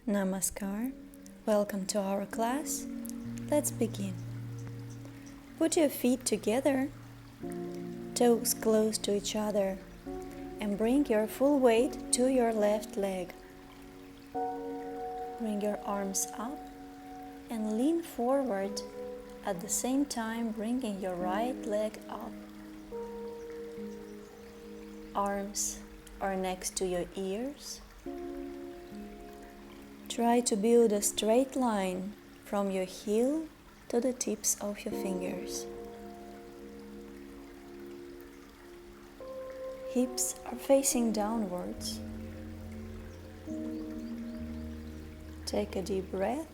Namaskar. Welcome to our class. Let's begin. Put your feet together, toes close to each other, and bring your full weight to your left leg. Bring your arms up and lean forward, at the same time bringing your right leg up. Arms are next to your ears. Try to build a straight line from your heel to the tips of your fingers. Hips are facing downwards. Take a deep breath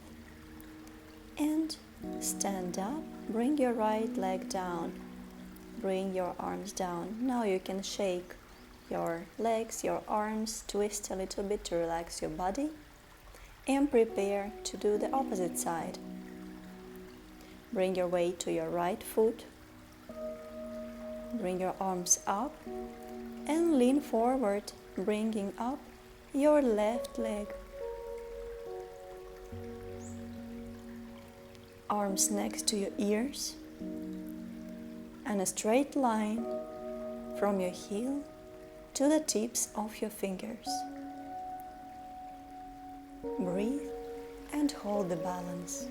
and stand up. Bring your right leg down. Bring your arms down. Now you can shake your legs, your arms, twist a little bit to relax your body. And prepare to do the opposite side. Bring your weight to your right foot. Bring your arms up and lean forward, bringing up your left leg. Arms next to your ears and a straight line from your heel to the tips of your fingers. Breathe and hold the balance.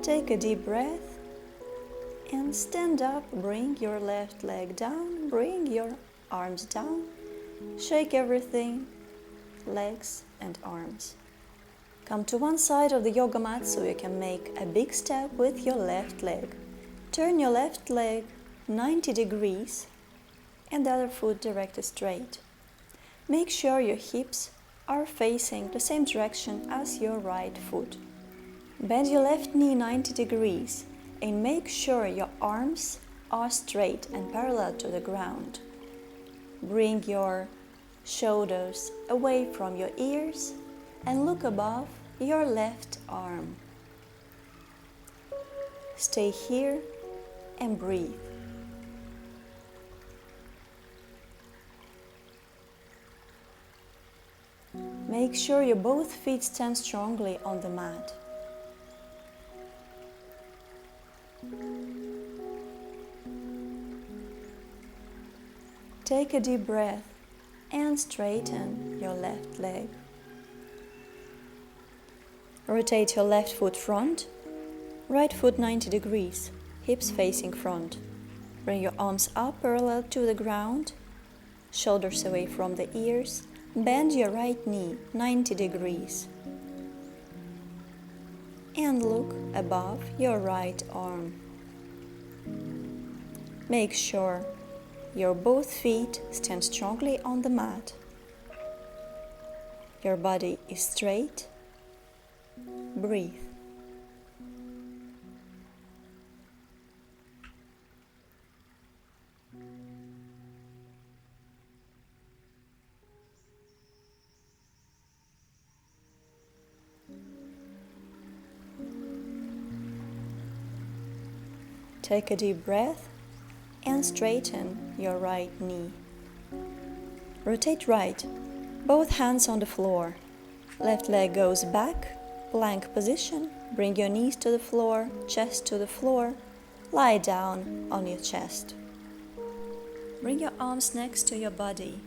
Take a deep breath and stand up. Bring your left leg down, bring your arms down, shake everything, legs and arms. Come to one side of the yoga mat so you can make a big step with your left leg. Turn your left leg 90 degrees and the other foot directed straight. Make sure your hips are facing the same direction as your right foot. Bend your left knee 90 degrees and make sure your arms are straight and parallel to the ground. Bring your shoulders away from your ears and look above your left arm. Stay here and breathe. Make sure your both feet stand strongly on the mat. Take a deep breath and straighten your left leg. Rotate your left foot front, right foot 90 degrees, hips facing front. Bring your arms up parallel to the ground, shoulders away from the ears. Bend your right knee 90 degrees. And look above your right arm. Make sure your both feet stand strongly on the mat. Your body is straight. Breathe. Take a deep breath and straighten your right knee. Rotate right, both hands on the floor. Left leg goes back, plank position. Bring your knees to the floor, chest to the floor. Lie down on your chest. Bring your arms next to your body.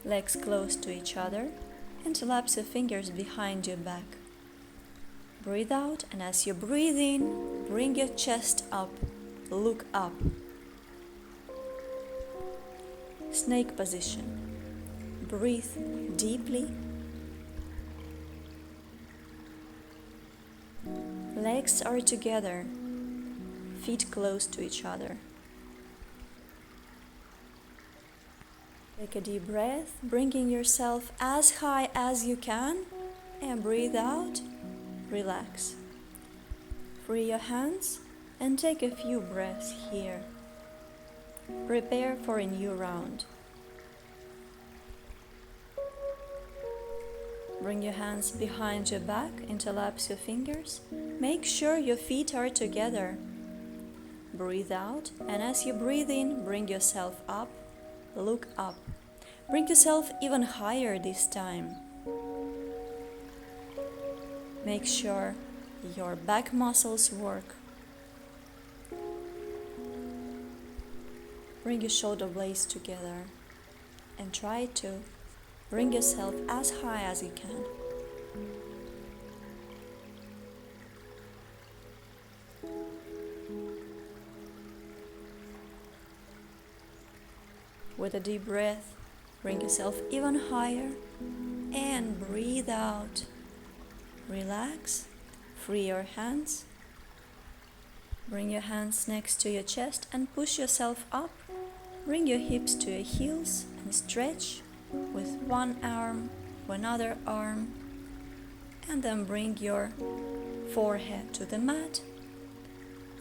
Legs close to each other. Interlace your fingers behind your back. Breathe out, and as you breathe in, bring your chest up. Look up. Snake position. Breathe deeply. Legs are together, feet close to each other. Take a deep breath, bringing yourself as high as you can, and breathe out, relax. Free your hands and take a few breaths here. Prepare for a new round. Bring your hands behind your back, interlapse your fingers. Make sure your feet are together. Breathe out, and as you breathe in, bring yourself up, look up. Bring yourself even higher this time. Make sure your back muscles work. Bring your shoulder blades together and try to bring yourself as high as you can. With a deep breath, bring yourself even higher and breathe out. Relax, free your hands. Bring your hands next to your chest and push yourself up. Bring your hips to your heels and stretch with one arm to another arm. And then bring your forehead to the mat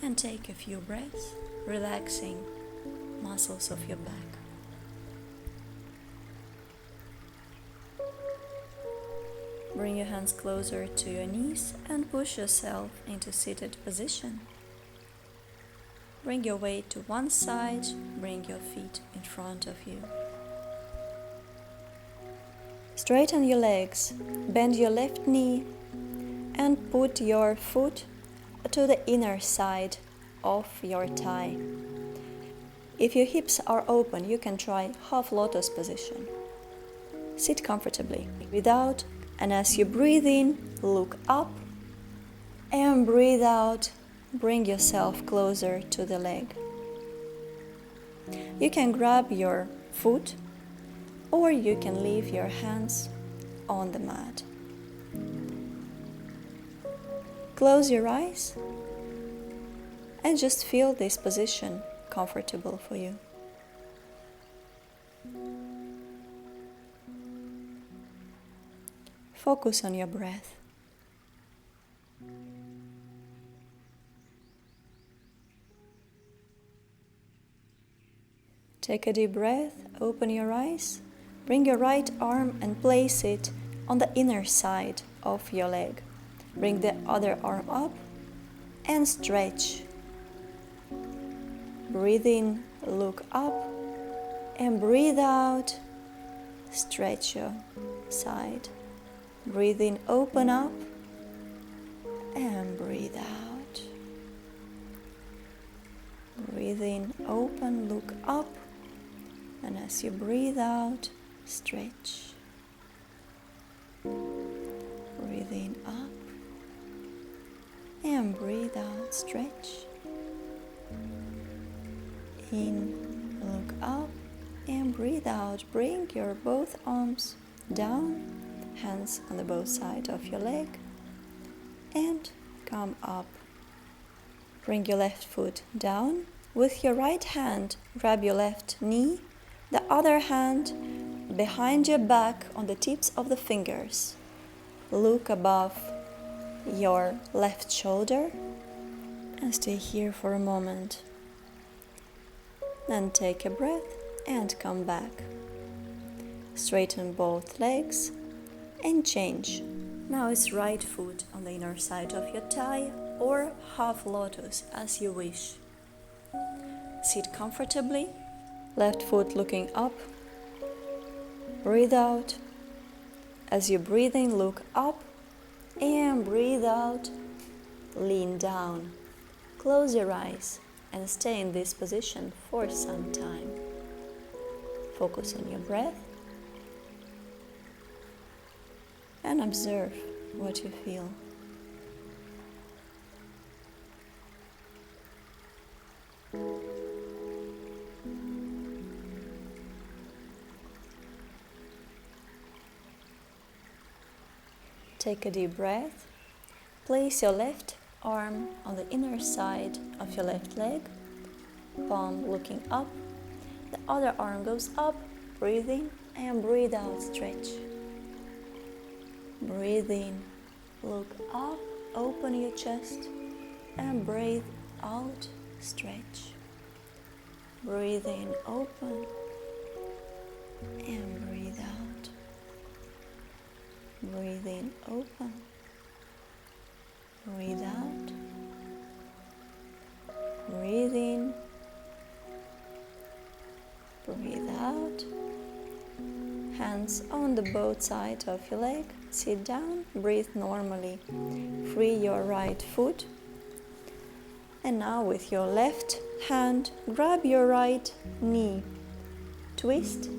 and take a few breaths, relaxing muscles of your back. Bring your hands closer to your knees and push yourself into seated position. Bring your weight to one side, bring your feet in front of you. Straighten your legs, bend your left knee and put your foot to the inner side of your thigh. If your hips are open, you can try half lotus position. Sit comfortably. Breathe out, and as you breathe in, look up, and breathe out, bring yourself closer to the leg. You can grab your foot, or you can leave your hands on the mat. Close your eyes and just feel this position comfortable for you. Focus on your breath. Take a deep breath, open your eyes, bring your right arm and place it on the inner side of your leg. Bring the other arm up and stretch. Breathe in, look up, and breathe out, stretch your side. Breathe in, open up, and breathe out. Breathe in, open, look up, and as you breathe out, stretch. Breathe in, up, and breathe out, stretch. In, look up, and breathe out. Bring your both arms down, hands on the both sides of your leg, and come up. Bring your left foot down. With your right hand, grab your left knee, the other hand behind your back on the tips of the fingers. Look above your left shoulder and stay here for a moment. Then take a breath and come back. Straighten both legs and change. Now it's right foot on the inner side of your thigh or half lotus as you wish. Sit comfortably, left foot looking up. Breathe out. As you breathe in, look up and breathe out. Lean down. Close your eyes and stay in this position for some time. Focus on your breath and observe what you feel. Take a deep breath. Place your left arm on the inner side of your left leg, palm looking up. The other arm goes up, breathe in and breathe out, stretch. Breathe in, look up, open your chest, and breathe out, stretch. Breathe in, open, and breathe out. Breathe in, open. Breathe out. Breathe in. Breathe out. Hands on the both sides of your leg. Sit down. Breathe normally. Free your right foot. And now with your left hand, grab your right knee. Twist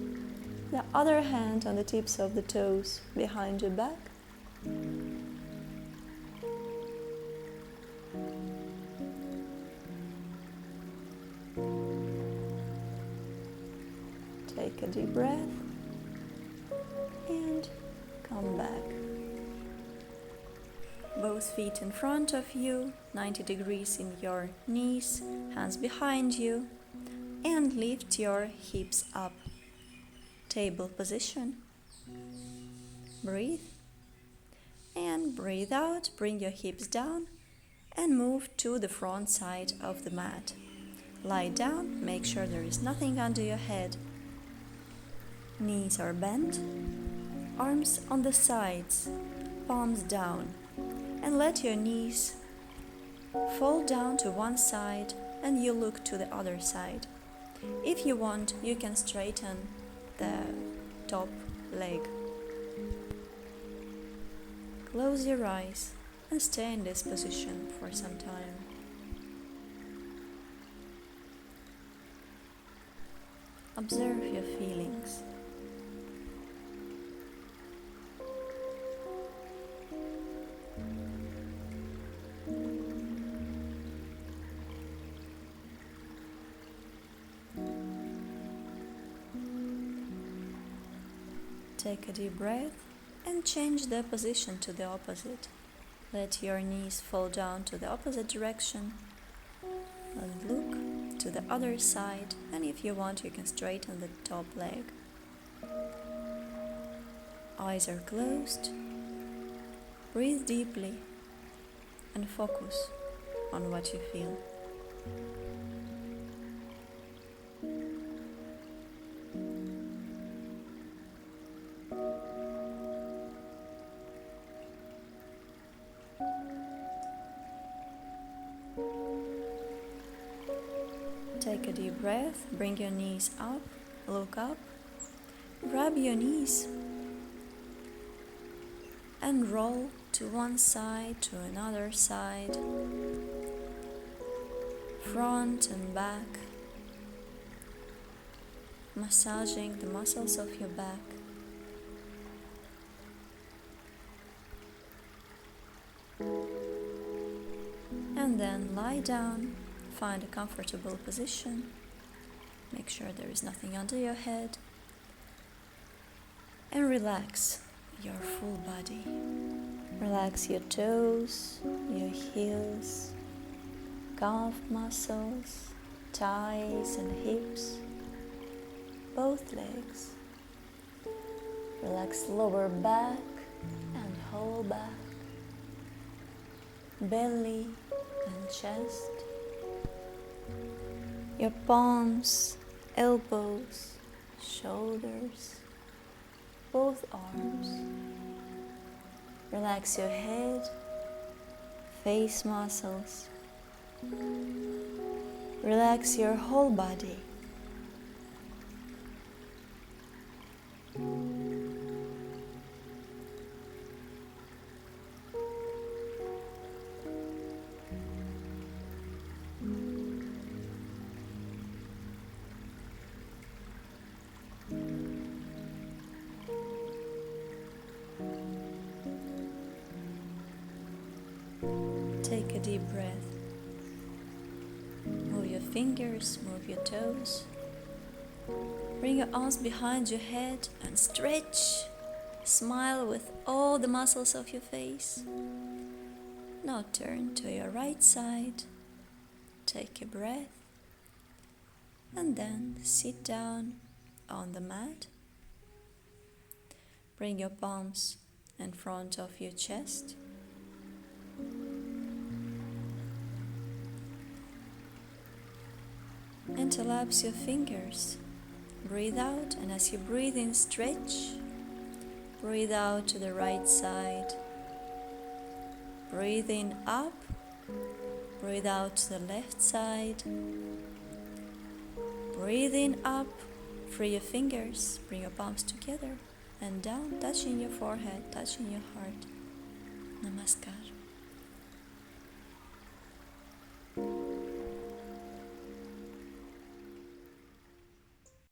the other hand on the tips of the toes behind your back. Take a deep breath and come back. Both feet in front of you, 90 degrees in your knees, hands behind you, and lift your hips up. Table position. Breathe and breathe out. Bring your hips down and move to the front side of the mat. Lie down, make sure there is nothing under your head. Knees are bent, arms on the sides, palms down, and let your knees fall down to one side and you look to the other side. If you want, you can straighten the top leg. Close your eyes and stay in this position for some time. Observe your feelings. Take a deep breath and change the position to the opposite. Let your knees fall down to the opposite direction and look to the other side, and if you want you can straighten the top leg. Eyes are closed. Breathe deeply and focus on what you feel. Take a deep breath, bring your knees up, look up, grab your knees and roll to one side, to another side, front and back, massaging the muscles of your back. And then lie down. Find a comfortable position. Make sure there is nothing under your head. And relax your full body. Relax your toes, your heels, calf muscles, thighs and hips, both legs. Relax lower back and whole back, belly and chest. Your palms, elbows, shoulders, both arms. Relax your head, face muscles. Relax your whole body. Take a deep breath. Move your fingers, move your toes. Bring your arms behind your head and stretch. Smile with all the muscles of your face. Now turn to your right side. Take a breath. And then sit down on the mat. Bring your palms in front of your chest. Interlapse your fingers. Breathe out, and as you breathe in, stretch. Breathe out to the right side. Breathe in up. Breathe out to the left side. Breathe in up. Free your fingers. Bring your palms together and down, touching your forehead, touching your heart. Namaskar.